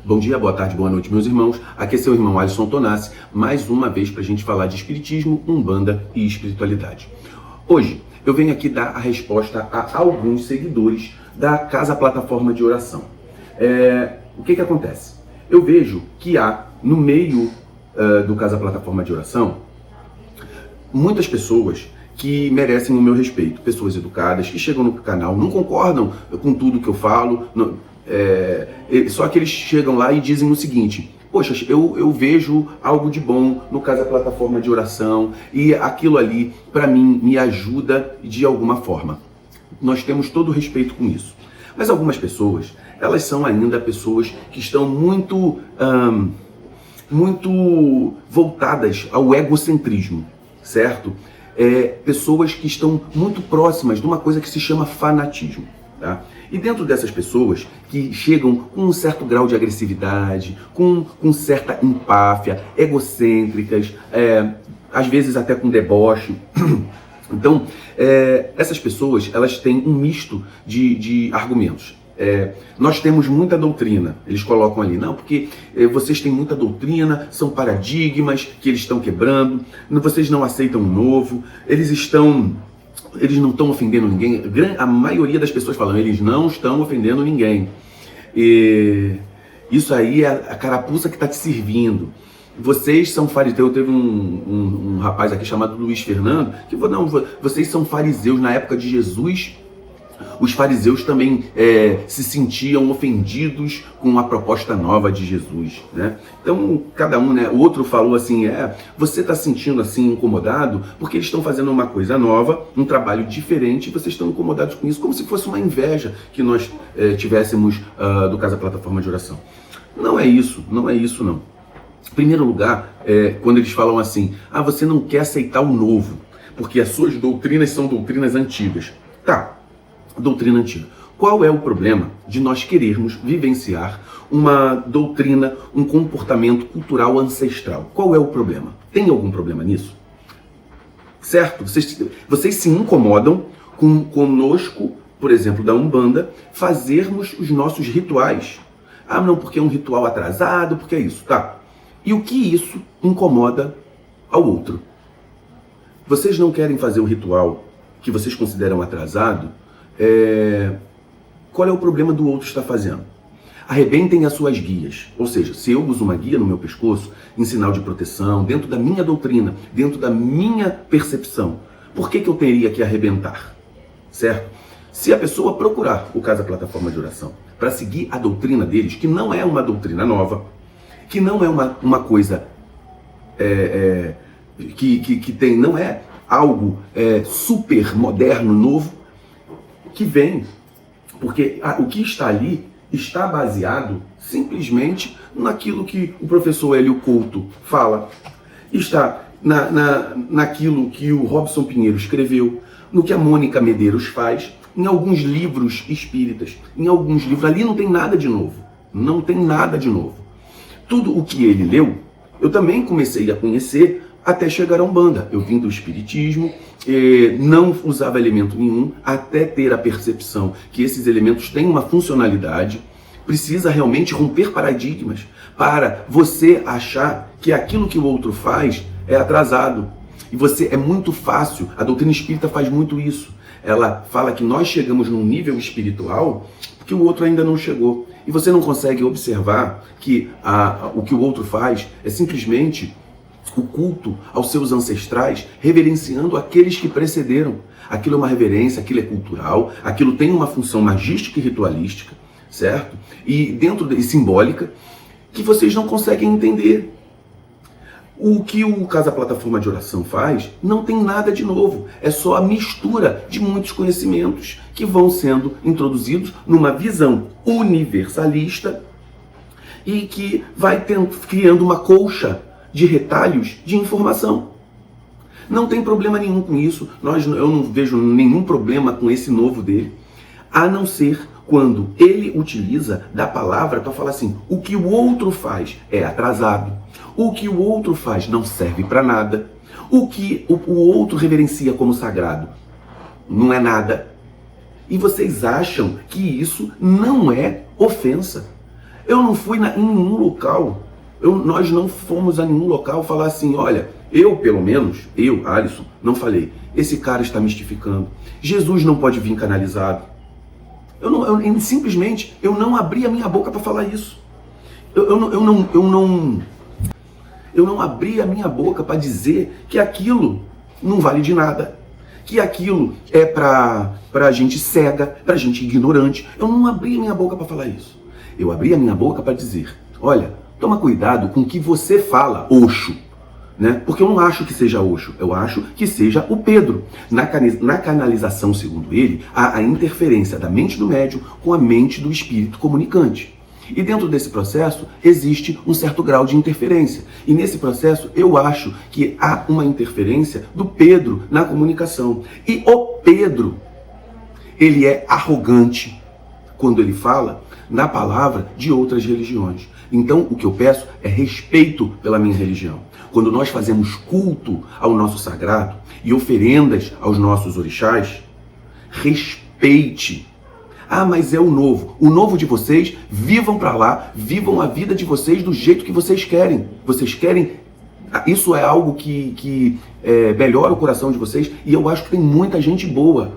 Bom dia, boa tarde, boa noite, meus irmãos. Aqui é seu irmão Alisson Tonassi, mais uma vez para a gente falar de espiritismo, umbanda e espiritualidade. Hoje eu venho aqui dar a resposta a alguns seguidores da Casa Plataforma de Oração. O que acontece? Eu vejo que há no meio do Casa Plataforma de Oração muitas pessoas que merecem o meu respeito, pessoas educadas que chegam no canal, não concordam com tudo que eu falo, só que eles chegam lá e dizem o seguinte: poxa, eu vejo algo de bom no Casa Plataforma de Oração e aquilo ali, para mim, me ajuda de alguma forma. Nós temos todo o respeito com isso. Mas algumas pessoas, elas são ainda pessoas que estão muito voltadas ao egocentrismo, certo? Pessoas que estão muito próximas de uma coisa que se chama fanatismo, tá? E dentro dessas pessoas que chegam com um certo grau de agressividade, com certa empáfia, egocêntricas, às vezes até com deboche. Então, essas pessoas, elas têm um misto de argumentos. Nós temos muita doutrina, eles colocam ali, não, porque vocês têm muita doutrina, são paradigmas que eles estão quebrando, vocês não aceitam o novo, eles não estão ofendendo ninguém. A maioria das pessoas falam, eles não estão ofendendo ninguém. E isso aí é a carapuça que está te servindo. Vocês são fariseus. Teve um rapaz aqui chamado Luiz Fernando, que falou, não, vocês são fariseus. Na época de Jesus, os fariseus também se sentiam ofendidos com a proposta nova de Jesus, né? Então, cada um, né? O outro falou assim, você está se sentindo assim incomodado porque eles estão fazendo uma coisa nova, um trabalho diferente, e vocês estão incomodados com isso, como se fosse uma inveja que nós tivéssemos do Casa Plataforma de Oração. Não é isso, não. Em primeiro lugar, quando eles falam assim, você não quer aceitar o novo, porque as suas doutrinas são doutrinas antigas. Tá, doutrina antiga. Qual é o problema de nós querermos vivenciar uma doutrina, um comportamento cultural ancestral? Qual é o problema? Tem algum problema nisso? Certo? Vocês se incomodam conosco, por exemplo, da Umbanda, fazermos os nossos rituais. Não, porque é um ritual atrasado, porque é isso. Tá. E o que isso incomoda ao outro? Vocês não querem fazer o ritual que vocês consideram atrasado? Qual é o problema do outro estar fazendo? Arrebentem as suas guias. Ou seja, se eu uso uma guia no meu pescoço, em sinal de proteção, dentro da minha doutrina, dentro da minha percepção, por que eu teria que arrebentar? Certo? Se a pessoa procurar o Casa Plataforma de Oração para seguir a doutrina deles, que não é uma doutrina nova, que não é uma coisa não é algo super moderno, novo, que vem, porque o que está ali está baseado simplesmente naquilo que o professor Hélio Couto fala, está naquilo que o Robson Pinheiro escreveu, no que a Mônica Medeiros faz, em alguns livros espíritas, em alguns livros, ali não tem nada de novo, não tem nada de novo. Tudo o que ele leu, eu também comecei a conhecer até chegar à Umbanda. Eu vim do Espiritismo, não usava elemento nenhum, até ter a percepção que esses elementos têm uma funcionalidade. Precisa realmente romper paradigmas para você achar que aquilo que o outro faz é atrasado. E é muito fácil, a doutrina espírita faz muito isso. Ela fala que nós chegamos num nível espiritual que o outro ainda não chegou. E você não consegue observar que o que o outro faz é simplesmente o culto aos seus ancestrais, reverenciando aqueles que precederam. Aquilo é uma reverência, aquilo é cultural, aquilo tem uma função magística e ritualística, certo? E simbólica, que vocês não conseguem entender. O que o Casa Plataforma de Oração faz não tem nada de novo, é só a mistura de muitos conhecimentos que vão sendo introduzidos numa visão universalista e que vai criando uma colcha de retalhos de informação. Não tem problema nenhum com isso, eu não vejo nenhum problema com esse novo dele, a não ser quando ele utiliza da palavra para falar assim, o que o outro faz é atrasado, o que o outro faz não serve para nada, o que o outro reverencia como sagrado não é nada. E vocês acham que isso não é ofensa. Eu não fui em nenhum local, nós não fomos a nenhum local falar assim, olha, eu pelo menos, Alisson, não falei, esse cara está mistificando, Jesus não pode vir canalizado. Simplesmente, eu não abri a minha boca para falar isso. Eu não abri a minha boca para dizer que aquilo não vale de nada, que aquilo é para gente cega, para gente ignorante. Eu não abri a minha boca para falar isso. Eu abri a minha boca para dizer, olha, toma cuidado com o que você fala, Osho, né? Porque eu não acho que seja Osho, eu acho que seja o Pedro. Na canalização, segundo ele, há a interferência da mente do médium com a mente do espírito comunicante. E dentro desse processo existe um certo grau de interferência. E nesse processo eu acho que há uma interferência do Pedro na comunicação. E o Pedro, ele é arrogante quando ele fala na palavra de outras religiões. Então o que eu peço é respeito pela minha religião. Quando nós fazemos culto ao nosso sagrado e oferendas aos nossos orixás, respeite. Ah, mas é o novo. O novo de vocês, vivam para lá, vivam a vida de vocês do jeito que vocês querem. Vocês querem, isso é algo que melhora o coração de vocês, e eu acho que tem muita gente boa,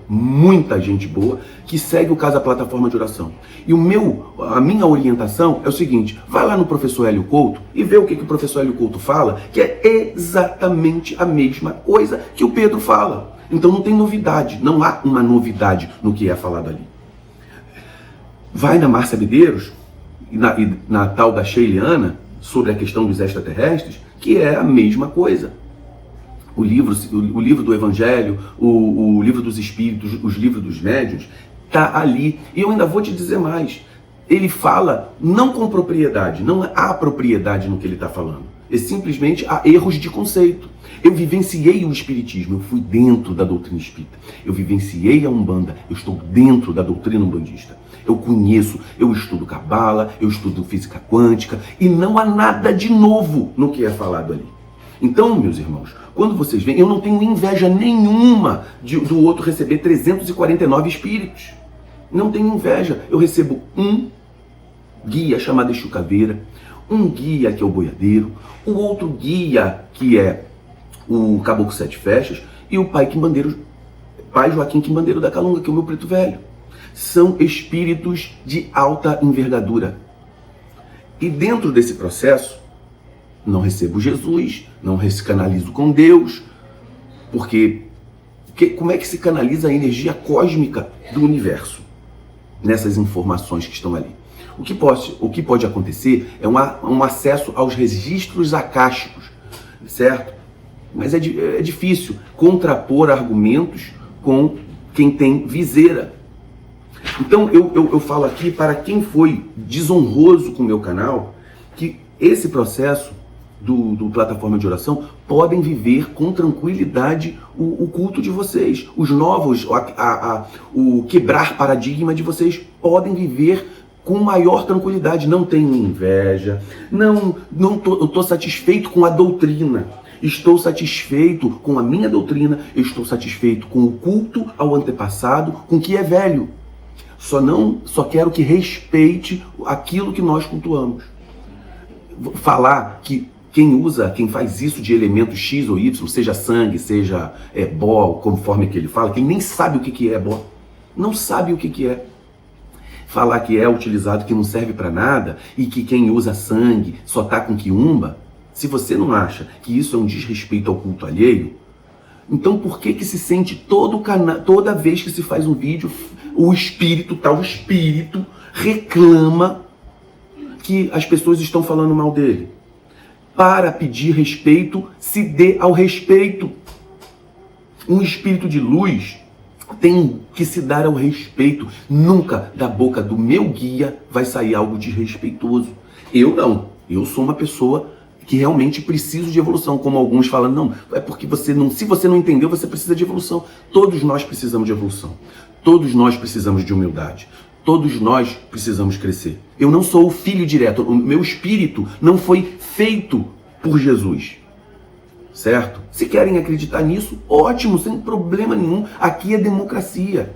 que segue o Casa Plataforma de Oração. E a minha orientação é o seguinte, vai lá no professor Hélio Couto e vê o que o professor Hélio Couto fala, que é exatamente a mesma coisa que o Pedro fala. Então não tem novidade, não há uma novidade no que é falado ali. Vai na Márcia Medeiros e na tal da Sheiliana sobre a questão dos extraterrestres, que é a mesma coisa. O livro do Evangelho, o livro dos Espíritos, os livros dos médiuns, está ali. E eu ainda vou te dizer mais. Ele fala não com propriedade, não há propriedade no que ele está falando. Simplesmente há erros de conceito. Eu vivenciei o Espiritismo, eu fui dentro da doutrina espírita. Eu vivenciei a Umbanda, eu estou dentro da doutrina umbandista. Eu conheço, eu estudo Cabala, eu estudo física quântica, e não há nada de novo no que é falado ali. Então, meus irmãos, quando vocês veem, eu não tenho inveja nenhuma do outro receber 349 espíritos. Não tenho inveja. Eu recebo um guia chamado Exu Caveira, um guia que é o Boiadeiro, o outro guia que é o Caboclo Sete Festas e o Pai Joaquim Quimbandeiro da Calunga, que é o meu preto velho. São espíritos de alta envergadura. E dentro desse processo, não recebo Jesus, não canalizo com Deus, porque como é que se canaliza a energia cósmica do universo nessas informações que estão ali? O que pode acontecer é um acesso aos registros acásticos, certo? Mas é difícil contrapor argumentos com quem tem viseira. Então eu falo aqui para quem foi desonroso com o meu canal, que esse processo do Plataforma de Oração podem viver com tranquilidade o culto de vocês. Os novos, o quebrar paradigma de vocês podem viver com maior tranquilidade. Não tenho inveja, eu estou satisfeito com a doutrina. Estou satisfeito com a minha doutrina, estou satisfeito com o culto ao antepassado, com o que é velho. Só quero que respeite aquilo que nós cultuamos. Falar que quem faz isso de elemento X ou Y, seja sangue, seja bó, conforme que ele fala, quem nem sabe o que é bó, não sabe o que é. Falar que é utilizado, que não serve para nada, e que quem usa sangue só tá com quiumba, se você não acha que isso é um desrespeito ao culto alheio, então por que se sente toda vez que se faz um vídeo, tal espírito reclama que as pessoas estão falando mal dele? Para pedir respeito, se dê ao respeito. Um espírito de luz tem que se dar ao respeito. Nunca da boca do meu guia vai sair algo desrespeitoso. Eu não. Eu sou uma pessoa que realmente preciso de evolução, como alguns falam, não, é porque se você não entendeu, você precisa de evolução. Todos nós precisamos de evolução. Todos nós precisamos de humildade. Todos nós precisamos crescer. Eu não sou o filho direto, o meu espírito não foi feito por Jesus. Certo? Se querem acreditar nisso, ótimo, sem problema nenhum. Aqui é democracia.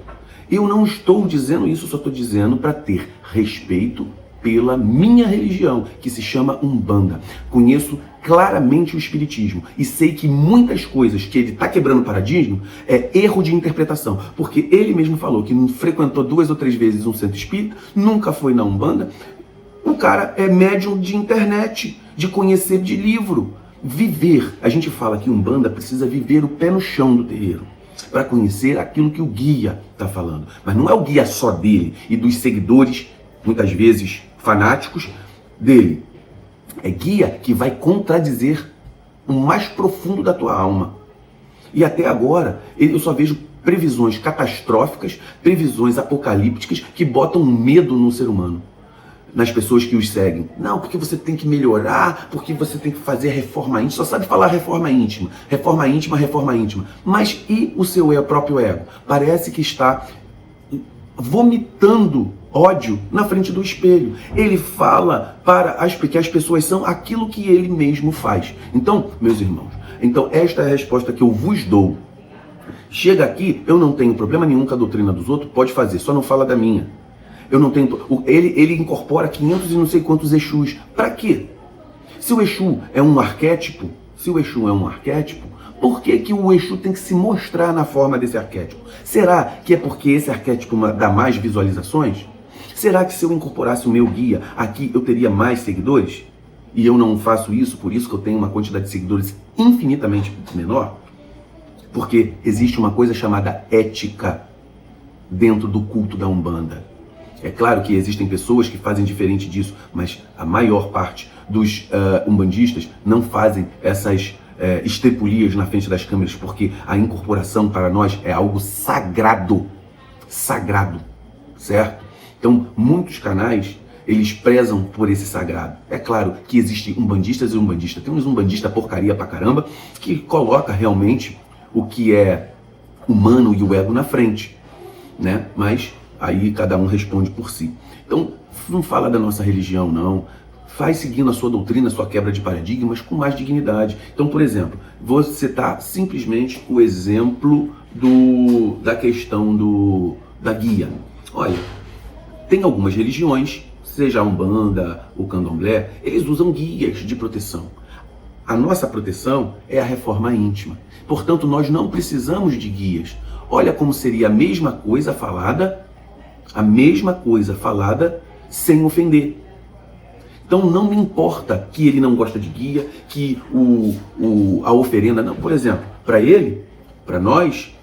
Eu não estou dizendo isso, só estou dizendo para ter respeito pela minha religião, que se chama Umbanda. Conheço claramente o espiritismo e sei que muitas coisas que ele está quebrando paradigma é erro de interpretação, porque ele mesmo falou que frequentou 2 ou 3 vezes um centro espírita, nunca foi na Umbanda. O cara é médium de internet, de conhecer de livro. Viver, a gente fala que Umbanda precisa viver o pé no chão do terreiro, para conhecer aquilo que o guia está falando. Mas não é o guia só dele e dos seguidores, muitas vezes fanáticos, dele. É guia que vai contradizer o mais profundo da tua alma. E até agora, eu só vejo previsões catastróficas, previsões apocalípticas que botam medo no ser humano, nas pessoas que os seguem. Não, porque você tem que melhorar, porque você tem que fazer reforma íntima. Só sabe falar reforma íntima. Reforma íntima, reforma íntima. Mas e o seu próprio ego? Parece que está vomitando ódio na frente do espelho. Ele fala que as pessoas são aquilo que ele mesmo faz. Então, meus irmãos, esta é a resposta que eu vos dou. Chega aqui, eu não tenho problema nenhum com a doutrina dos outros, pode fazer, só não fala da minha. Eu não tenho. Ele incorpora 500 e não sei quantos Exus. Para quê? Se o Exu é um arquétipo, por que o Exu tem que se mostrar na forma desse arquétipo? Será que é porque esse arquétipo dá mais visualizações? Será que se eu incorporasse o meu guia aqui eu teria mais seguidores? E eu não faço isso, por isso que eu tenho uma quantidade de seguidores infinitamente menor? Porque existe uma coisa chamada ética dentro do culto da Umbanda. É claro que existem pessoas que fazem diferente disso, mas a maior parte dos umbandistas não fazem essas estrepulias na frente das câmeras, porque a incorporação para nós é algo sagrado. Sagrado, certo? Então, muitos canais, eles prezam por esse sagrado. É claro que existem umbandistas e umbandistas. Tem uns umbandista porcaria pra caramba, que coloca realmente o que é humano e o ego na frente, né? Mas aí cada um responde por si. Então, não fala da nossa religião, não. Faz seguindo a sua doutrina, a sua quebra de paradigmas com mais dignidade. Então, por exemplo, vou citar simplesmente o exemplo da questão da guia. Olha, tem algumas religiões, seja a Umbanda, o Candomblé, eles usam guias de proteção. A nossa proteção é a reforma íntima. Portanto, nós não precisamos de guias. Olha como seria a mesma coisa falada sem ofender. Então não me importa que ele não gosta de guia, que a oferenda não. Por exemplo, para ele, para nós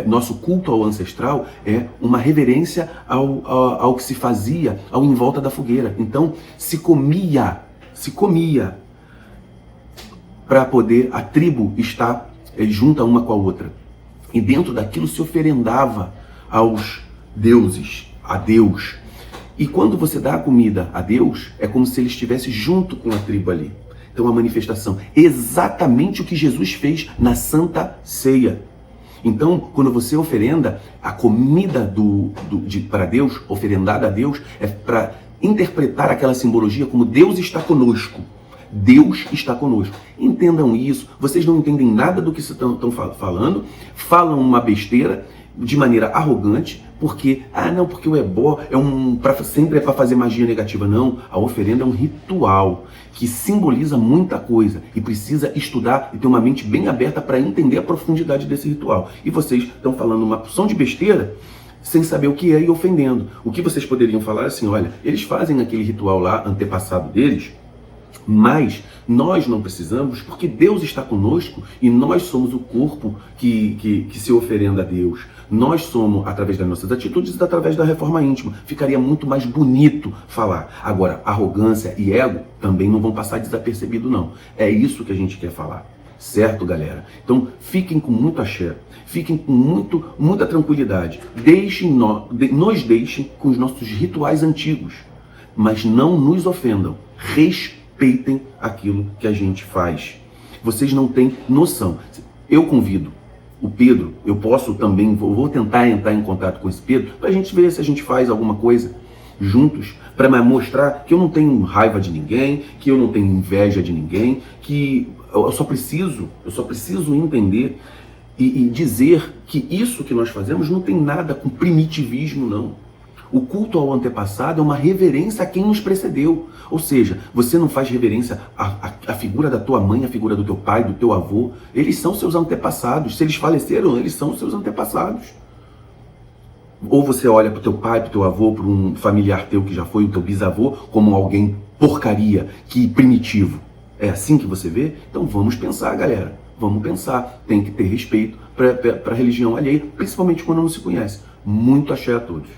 nosso culto ao ancestral é uma reverência ao que se fazia em volta da fogueira. Então se comia para poder a tribo estar junta uma com a outra. E dentro daquilo se oferendava aos deuses, a Deus. E quando você dá a comida a Deus, é como se ele estivesse junto com a tribo ali. Então a manifestação, exatamente o que Jesus fez na Santa Ceia. Então, quando você oferenda a comida para Deus, oferendada a Deus, é para interpretar aquela simbologia como Deus está conosco. Deus está conosco. Entendam isso. Vocês não entendem nada do que estão falando, falam uma besteira de maneira arrogante, porque porque o ebó sempre é para fazer magia negativa. Não, a oferenda é um ritual que simboliza muita coisa e precisa estudar e ter uma mente bem aberta para entender a profundidade desse ritual. E vocês estão falando uma porção de besteira sem saber o que é e ofendendo. O que vocês poderiam falar assim, olha, eles fazem aquele ritual lá, antepassado deles, mas nós não precisamos, porque Deus está conosco e nós somos o corpo que se oferenda a Deus. Nós somos, através das nossas atitudes, através da reforma íntima. Ficaria muito mais bonito falar. Agora, arrogância e ego também não vão passar desapercebido, não. É isso que a gente quer falar. Certo, galera? Então, fiquem com muito axé. Fiquem com muita tranquilidade. Nos deixem com os nossos rituais antigos. Mas não nos ofendam. Respeitem aquilo que a gente faz. Vocês não têm noção. Eu convido o Pedro, eu posso também, vou tentar entrar em contato com esse Pedro, para a gente ver se a gente faz alguma coisa juntos, para mostrar que eu não tenho raiva de ninguém, que eu não tenho inveja de ninguém, que eu só preciso entender e dizer que isso que nós fazemos não tem nada com primitivismo, não. O culto ao antepassado é uma reverência a quem nos precedeu. Ou seja, você não faz reverência à figura da tua mãe, à figura do teu pai, do teu avô. Eles são seus antepassados. Se eles faleceram, eles são seus antepassados. Ou você olha para o teu pai, para o teu avô, para um familiar teu que já foi o teu bisavô, como alguém porcaria, que primitivo. É assim que você vê? Então vamos pensar, galera. Vamos pensar. Tem que ter respeito para a religião alheia, principalmente quando não se conhece. Muito axé a todos.